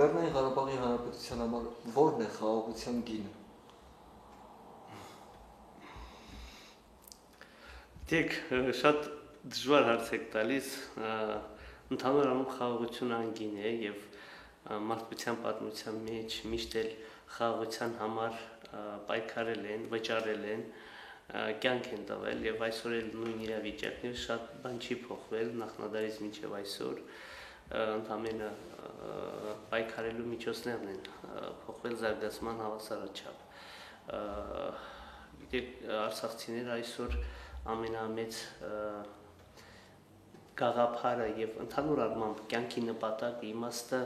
Լեռնային Ղարաբաղի Հանրապետության համար ո՞րն է խաղաղության գինը։ Դեք շատ դժվար հարց եք տալիս, ընդհանուր առմամբ խաղաղությունը անգին է եւ մարդկության պատմության մեջ միշտ էլ խաղաղության համար պայքարել են, վճարել են, կյանք են տվել եւ այսօր էլ նույն իրավիճակն է, շատ բան չի փոխվել նախնադարից մինչեւ այսօր, ընդամենը պայքարելու միջոցներն են փոխվել զարգացման հավասարաչափ։ Գիտեք, արցախցիները այսօր ամենամեծ գաղափարը եւ ընդհանուր առմամբ կյանքի նպատակը իմաստը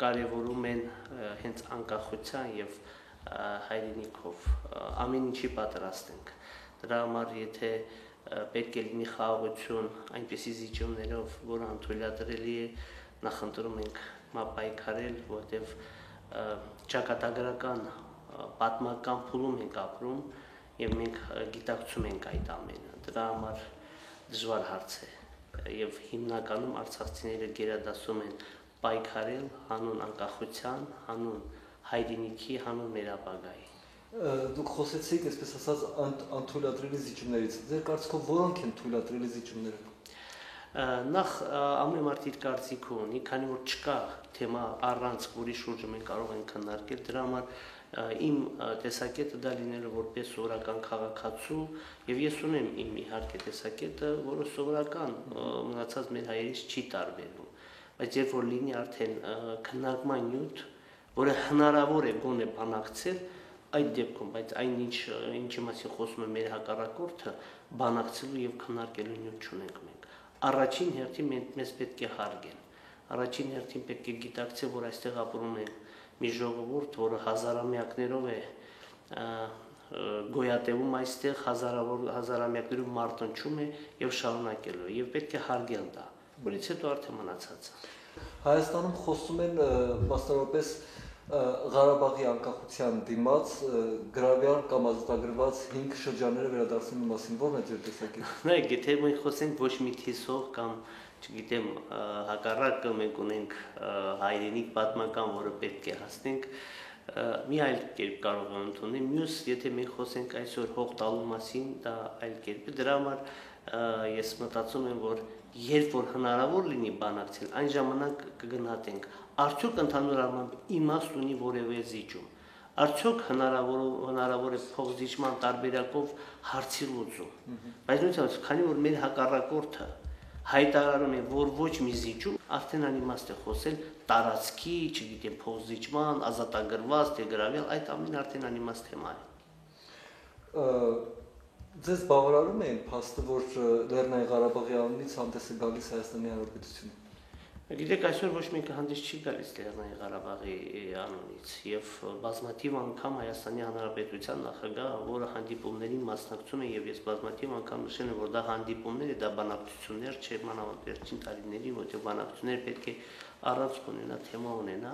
կարևորում են հենց անկախության եւ հայրենիքով ամեն ինչի պատրաստ ենք։ Դրա համար եթե պետք է լինի խաղաղություն այնպիսի զիջումներով, որը անթույլատրելի է, նախընտրում ենք պայքարել, որտեղ ճակատագրական պատմական փուլում ենք ապրում եւ մենք գիտակցում ենք այդ ամենը։ Դրա համար դժվար հարց է եւ հիմնականում արցախցիները գերադասում են պայքարել հանուն անկախության, հանուն հայրենիքի, հանուն մեր ապագայի։ Դուք խոսեցիք, այսպես ասած, անթույլատրելի զիջումներից։ Ձեր կարծիքով որոնք են թույլատրելի զիջումները։ Նախ ամեն մարդ իր կարծիքը ունի, քանի որ չկա թեմա առանց որի շուրջը մենք կարող ենք քննարկել, դրա համար իմ տեսակետը դա լինելու որպես սովորական քաղաքացու եւ ես ունեմ իմ իհարկե տեսակետը, որը սովորական մնացած մեր հայերից չի տարբերվում, բայց երբ որ լինի արդեն քննարկման նյութ, որը հնարավոր է գոնե բանակցել, այդ դեպքում, բայց այնինչ ինչի մասին խոսում է մեր հակառակորդը, բանակցելու եւ քննարկելու նյութ չունենք մենք։ Առաջին հերթին մեզ պետք է հարգեն։ Առաջին հերթին պետք է գիտակցել, որ այստեղ ապրում են մի ժողովուրդ, որը հազարամյակներով է գոյատևում այստեղ, հազարամյակներով մարտնչում է եւ շարունակելու եւ պետք է հարգել դա։ Որից հետո արդեն մնացածը։ Հայաստանում խոսում են մասնավորապես Ղարաբաղի անկախության դիմաց գրավյալ կամ ազատագրված 5 շրջանները վերադարձնելու մասին ո՞րն է ձեր տեսակետը։ Նայեք, եթե մենք խոսենք ոչ մի թիսող կամ չգիտեմ, հակառակը մենք ունենք հայրենիք պատմական, որը պետք է հասնենք, մի այլ կերպ կարող ենք ընդունել, մյուս, եթե մենք խոսենք այսօր հող տալու մասին, դա այլ կերպ է, դրա համար ես մտածում եմ, որ երբ որ հնարավոր լինի բանակցել, այն ժամանակ կգնահատենք, արդյոք ընդհանուր առմամբ իմաստ ունի որևէ զիջում, արդյոք հնարավոր է փոխզիջման տարբերակով հարցի լուծում, բայց նույնիսկ քանի որ մեր հակառակորդը հայտարարում է, որ ոչ մի զիջում, արդեն անիմաստ է խոսել տարածքի, չգիտեմ, փոխզիջման, ազատագրված, թե գրավյալ, այդ ամենը արդեն անիմաստ թեմա է։ Ձեզ բավարարում է այն փաստը, որ Լեռնային Ղարաբաղի անունից հանդես է գալիս Հայաստանի Հանրապետությունը։ Գիտեք, այսօր ոչ մեկը հանդես չի գալիս Լեռնային Ղարաբաղի անունից եւ բազմաթիվ անգամ Հայաստանի Հանրապետության նախագահը, որը հանդիպումներին մասնակցում է եւ ես բազմաթիվ անգամ նշել եմ, որ դա հանդիպումներ է, դա բանակցություններ չէ, մանավանդ վերջին տարիներին, որտեղ բանակցությունները պետք է առանցք ունենա, թեմա ունենա,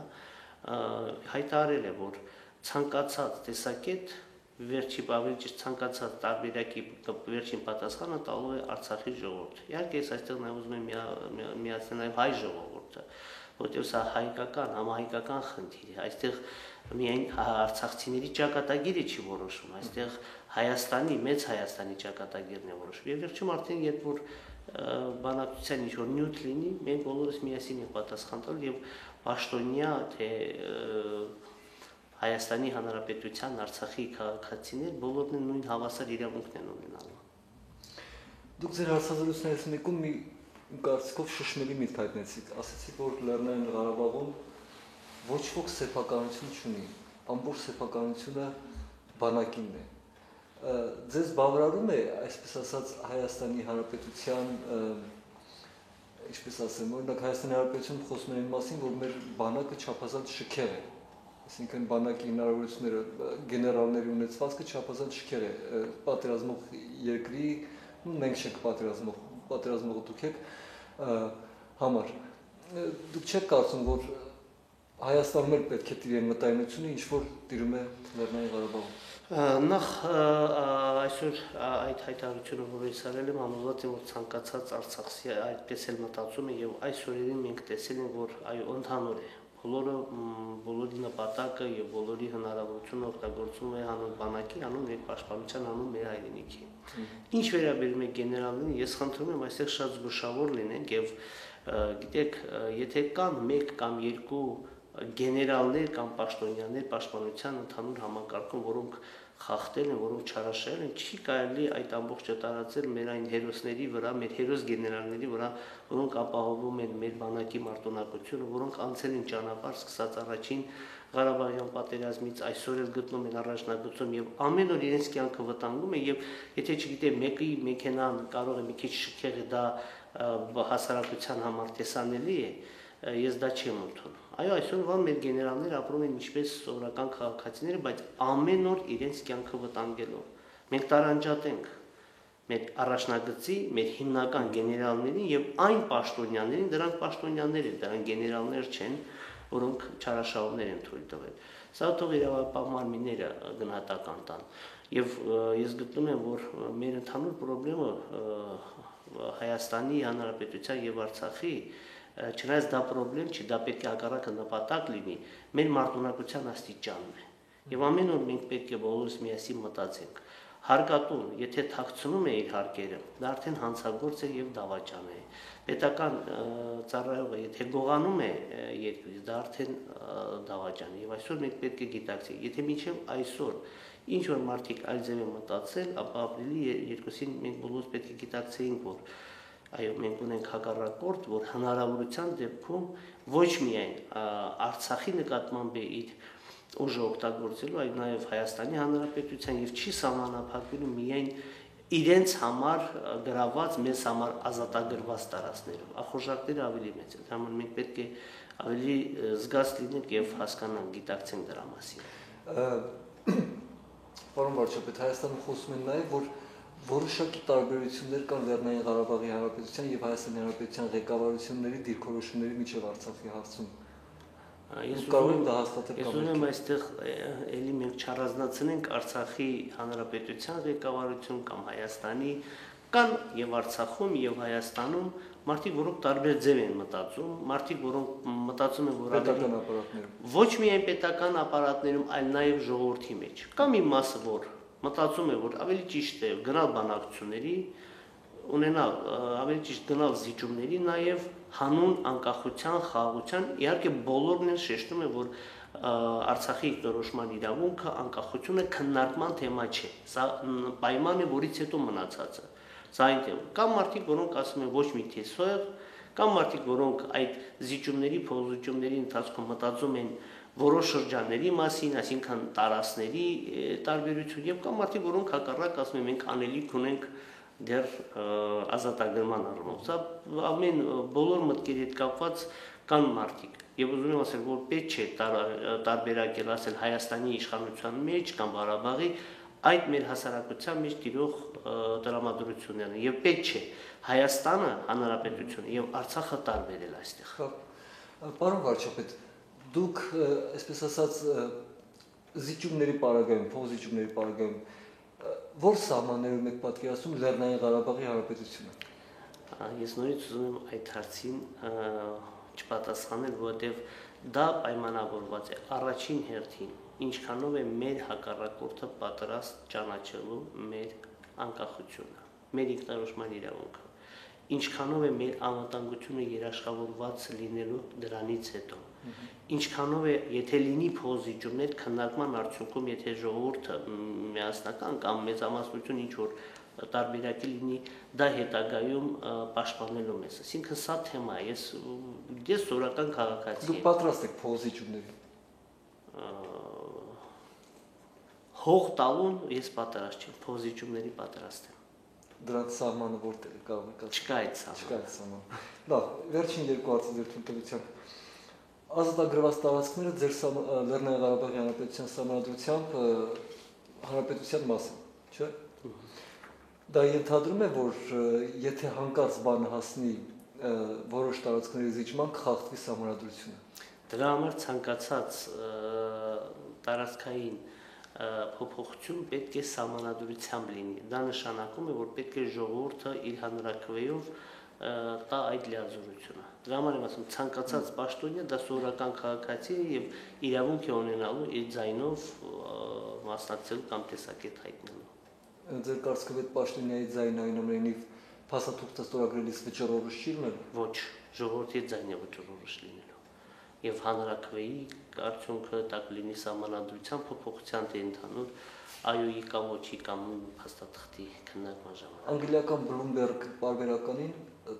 հայտարարել է, որ ցանկացած տեսակետ վերջի ավելի ճիշտ ցանկացած տարբերակի վերջին պատասխանը տալու է Արցախի ժողովուրդ։ Իհարկե ես այստեղ նաև ուզում եմ միացնել նաև հայ ժողովուրդը, որտեղ սա հայկական, համահայկական խնդիր է։ Այստեղ միայն արցախցիների ճակատագիրը չի որոշվում, այստեղ Հայաստանի, մեծ Հայաստանի ճակատագիրն է որոշվում։ Եվ վերջում արդեն երբ որ բանակցության ինչ-որ նյութ լինի, մենք բոլորս միասին ենք պատասխան տալ եւ պաշտոնյա թե Հայաստանի Հանրապետության Արցախի քաղաքացիներ բոլորն են նույն հավասար իրավունքն են ունենալու։ Դուք ձեր հարցազրույցներից մեկում մի կարծիքով շշմելի միտք հայտնեցիք, ասացիք, որ Լեռնային Ղարաբաղում ոչ ոք սեփականություն չունի, ամբողջ սեփականությունը բանակինն է։ Ձեզ բավարարում է, այսպես ասած, Հայաստանի Հանրապետության, ինչպես ասեմ, օրինակ Հայաստանի Հանրապետությունում խոսում են այն մասին, որ մեր բանակը չափազանց շքեղ է։ Այսինքն բանակի հնարավորությունները գեներալների ունեցվածքը չափազանց շքեղ է պատերազմող երկրի, մենք չենք պատերազմող դուք եք համար։ Դուք չեք կարծում, որ Հայաստանում էլ պետք է տիրի մտայնությունը, ինչ որ տիրում է Լեռնային Ղարաբաղում։ Նախ այսօր այդ հայտարարությունը, որ ես արել եմ, համոզված եմ, որ ցանկացած արցախցի այդպես էլ մտածում է եւ այս օրերին մենք տեսել ենք, որ այո, ընդհանուր է։ Բոլորի նպատակը եւ բոլորի հնարավորությունը օգտագործում է հանուն բանակի, հանուն ներպաշտպանության, հանուն մեր հայրենիքի։ Ինչ վերաբերում է գեներալներին, ես խնդրում եմ այստեղ շատ զգուշավոր լինենք եւ գիտեք, եթե կան 1 կամ 2 գեներալներ կամ պաշտոնյաներ պաշտպանության ընդհանուր համակարգում, որոնք խախտել են, որոնք չարաշահել են, չի կարելի այդ ամբողջը տարածել մեր այն հերոսների վրա, մեր հերոս գեներալների վրա, որոնք ապահովում են մեր բանակի մարտունակությունը, որոնք անցել են ճանապարհ սկսած առաջին Ղարաբաղյան պատերազմից, այսօր էլ գտնում են առաջնագծում եւ ամեն օր իրենց կյանքը վտանգում են եւ եթե չգիտեմ մեկի մեքենան կարող է մի քիչ շքեղ է, դա հասարակության համար տեսանելի է, ես դա չեմ ընդունում։ Այո, այսօրվա մեր գեներալները ապրում են ինչպես սովորական քաղաքացիները, բայց ամեն օր իրենց կյանքը վտանգելով։ Մենք տարանջատենք մեր առաջնագծի, մեր հիմնական գեներալներին եւ այն պաշտոնյաներին, դրանք պաշտոնյաներ են, դրանք գեներալներ չեն, որոնք չարաշահումներ են թույլ տվել։ Սա թող իրավապահ մարմինները գնահատական տան։ Եվ ես գտնում եմ, որ մեր ընդհանուր խնդրումը Հայաստանի Հանրապետության եւ Արցախի չնայած դա խնդրեմ չի, դա պետք է հակառակը նպատակ լինի, մեր մարտունակության աստիճանն է։ Եվ ամեն օր մենք պետք է բոլորս միասին մտածենք։ Հարկատուն, եթե թաքցնում է իր հարկերը, դա արդեն հանցագործ է եւ դավաճան է։ Պետական ծառայողը եթե գողանում է երկրից, դա արդեն դավաճան է։ Եվ այսօր մենք պետք է գիտակցենք, եթե մինչեւ այսօր ինչ որ մարդիկ այլ ձև են մտածել, ապա ապրիլի 2-ին մենք բոլորս պետք է գիտակցեինք, որ այո, մենք ունենք հակառակորդ, որ հնարավորության դեպքում ոչ միայն Արցախի նկատմամբ է իր ուժը օգտագործելու, այլ նաև Հայաստանի Հանրապետության եւ չի սահմանափակվելու միայն իրենց համար գրաված, մեզ համար ազատագրված տարածքներով։ Ախորժակները ավելի մեծ են, դա մենք պետք է ավելի զգաց լինենք եւ հասկանանք, գիտակցենք դրա մասին։ Պարոն վարչապետ, Հայաստանում խոսում են նաև, որ որոշակի տարբերություններ կան Լեռնային Ղարաբաղի Հանրապետության եւ Հայաստանի Հանրապետության ղեկավարությունների դիրքորոշումների միջև Արցախի հարցում։ Ես կարող եմ դա հաստատել կամ։ Ես ուզում եմ այստեղ էլի մենք չառանձնացնենք Արցախի Հանրապետության ղեկավարություն կամ Հայաստանի, կան եւ Արցախում եւ Հայաստանում մարդիկ, որոնք տարբեր ձև են մտածում, մարդիկ, որոնք մտածում են, որ պետական ապարատներում ոչ միայն պետական ապարատներում, այլ նաեւ ժողովրդի մեջ։ Կա մի մասը, որ մտածում է, որ ավելի ճիշտ է գնալ բանակցությունների, ունենալ ավելի ճիշտ գնալ զիջումների, նաեւ հանուն անկախության, խաղաղության, իհարկե բոլորն են շեշտում են, որ Արցախի ինքնորոշման իրավունքը, անկախությունը քննարկման թեմա չէ։ Սա պայման է, որից հետո մնացածը։ Սա այն թեმა։ Կան մարդիկ, որոնք ասում են ոչ մի տեսող, կան մարդիկ, որոնք այդ զիջումների, փոխզիջումների ընթացքում մտածում են որոշ շրջանների մասին, այսինքն տարածքների տարբերություն, եւ կան մարդիկ, որոնք հակառակ ասում են մենք անելիք ունենք դեռ ազատագրման առումով։ Սա ամեն բոլոր մտքերի հետ կապված կան մարդիկ։ Եվ ուզում եմ ասել, որ պետք չէ տարբերակել ասել Հայաստանի իշխանության մեջ կամ Ղարաբաղի այդ մեր հասարակության մեջ տիրող տրամադրությունները եւ պետք չէ Հայաստանը հանրապետությունը եւ Արցախը տարբերել այստեղ։ Պարոն վարչապետ, դուք այսպես ասած զիջումների պարագայում, փոխզիջումների պարագայում որ սահմաններում եք պատկերացնում Լեռնային Ղարաբաղի Հանրապետությունը։ Ես նորից ուզում եմ այդ հարցին չպատասխանել, որովհետեւ դա պայմանավորված է առաջին հերթին ինչքանով է մեր հակառակորդը պատրաստ ճանաչելու մեր անկախությունը, մեր ինքնորոշման իրավունքը, ինչքանով է մեր անվտանգությունը երաշխավորված լինելու դրանից հետո, ինչքանով է, եթե լինի փոխզիջումներ քննարկման արդյունքում, եթե ժողովուրդը միասնական կամ մեծամասնություն ինչ որ տարբերակի լինի, դա հետագայում պաշտպանելու մեզ։ Այսինքն սա թեմա է, ես սովորական քաղաքացի եմ։ Դուք պատրաստ եք փոխզիջումների։ Հող տալուն ես պատրաստ չեմ, փոխզիջումների պատրաստ եմ։ Դրանց սահմանը որտեղ է կարող եք ասել։ Չկա այդ սահմանը։ Չկա այդ սահմանը։ Լավ, վերջին երկու հարցը ձեր թույլտվությամբ։ Ազատագրված տարածքները ձեր Լեռնային Ղարաբաղի Հանրապետության սահմանադրությամբ հանրապետության մաս են, չէ՞։ Դա ենթադրում է, որ եթե հանկարծ բանը հասնի որոշ տարածքների զիջման, կխախտվի սահմանադրությունը։ Դրա համար ցանկացած տարածքային փոփոխություն պետք է սահմանադրությամբ լինի։ Դա նշանակում է, որ պետք է ժողովուրդը իր հանրաքվեով տա այդ լիազորությունը։ Դրա համար եմ ասում, ցանկացած պաշտոնյա դա սովորական քաղաքացի է եւ իրավունք է ունենալու իր ձայնով մասնակցելու կամ տեսակետ հայտնելու։ Ձեր կարծիքով այդ պաշտոնյայի ձայնը այնուամենայնիվ փաստաթուղթը ստորագրելիս վճռորոշ չի լինել։ Ոչ, ժողովրդի ձայնը վճռորոշ լինելու։ Եվ հանրաքվեի արդյունքը դա կլինի սահմանադրության փոփոխության թե ընդհանուր այոյի կամ ոչի կամ փաստաթղթի քննարկման ժամանակ։ Անգլիական Bloomberg պարբերականին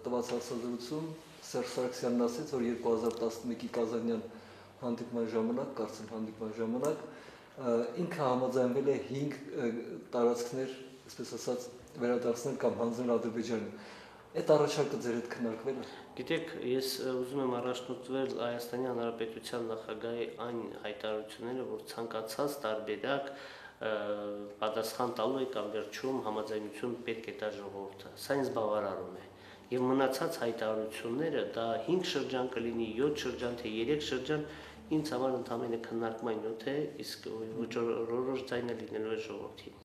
տված հարցազրույցում Սերժ Սարգսյանն ասաց, որ 2011-ի Կազանյան հանդիպման ժամանակ ինքը համաձայնվել է 5 տարածքներ, այսպես ասած, վերադարձնել կամ հանձնել Ադրբեջանին։ Այդ առաջարկը ձեր հետ քննարկվել է։ Գիտեք, ես ուզում եմ առաջնորդվել Հայաստանի Հանրապետության նախագահի այն հայտարարությունները, որ ցանկացած տարբերակ պատասխան տալու է կամ վերջում համաձայնություն պետք է տա ժողովուրդը։ Սա ինձ բավարարում է։ Եվ մնացած հայտարարությունները դա 5 շրջան կլինի, 7 շրջան, թե 3 շրջան, ինձ համար ընդհանրապես քննարկման նյութ է, իսկ որոշ ձայնը լինելու է ժողովրդի։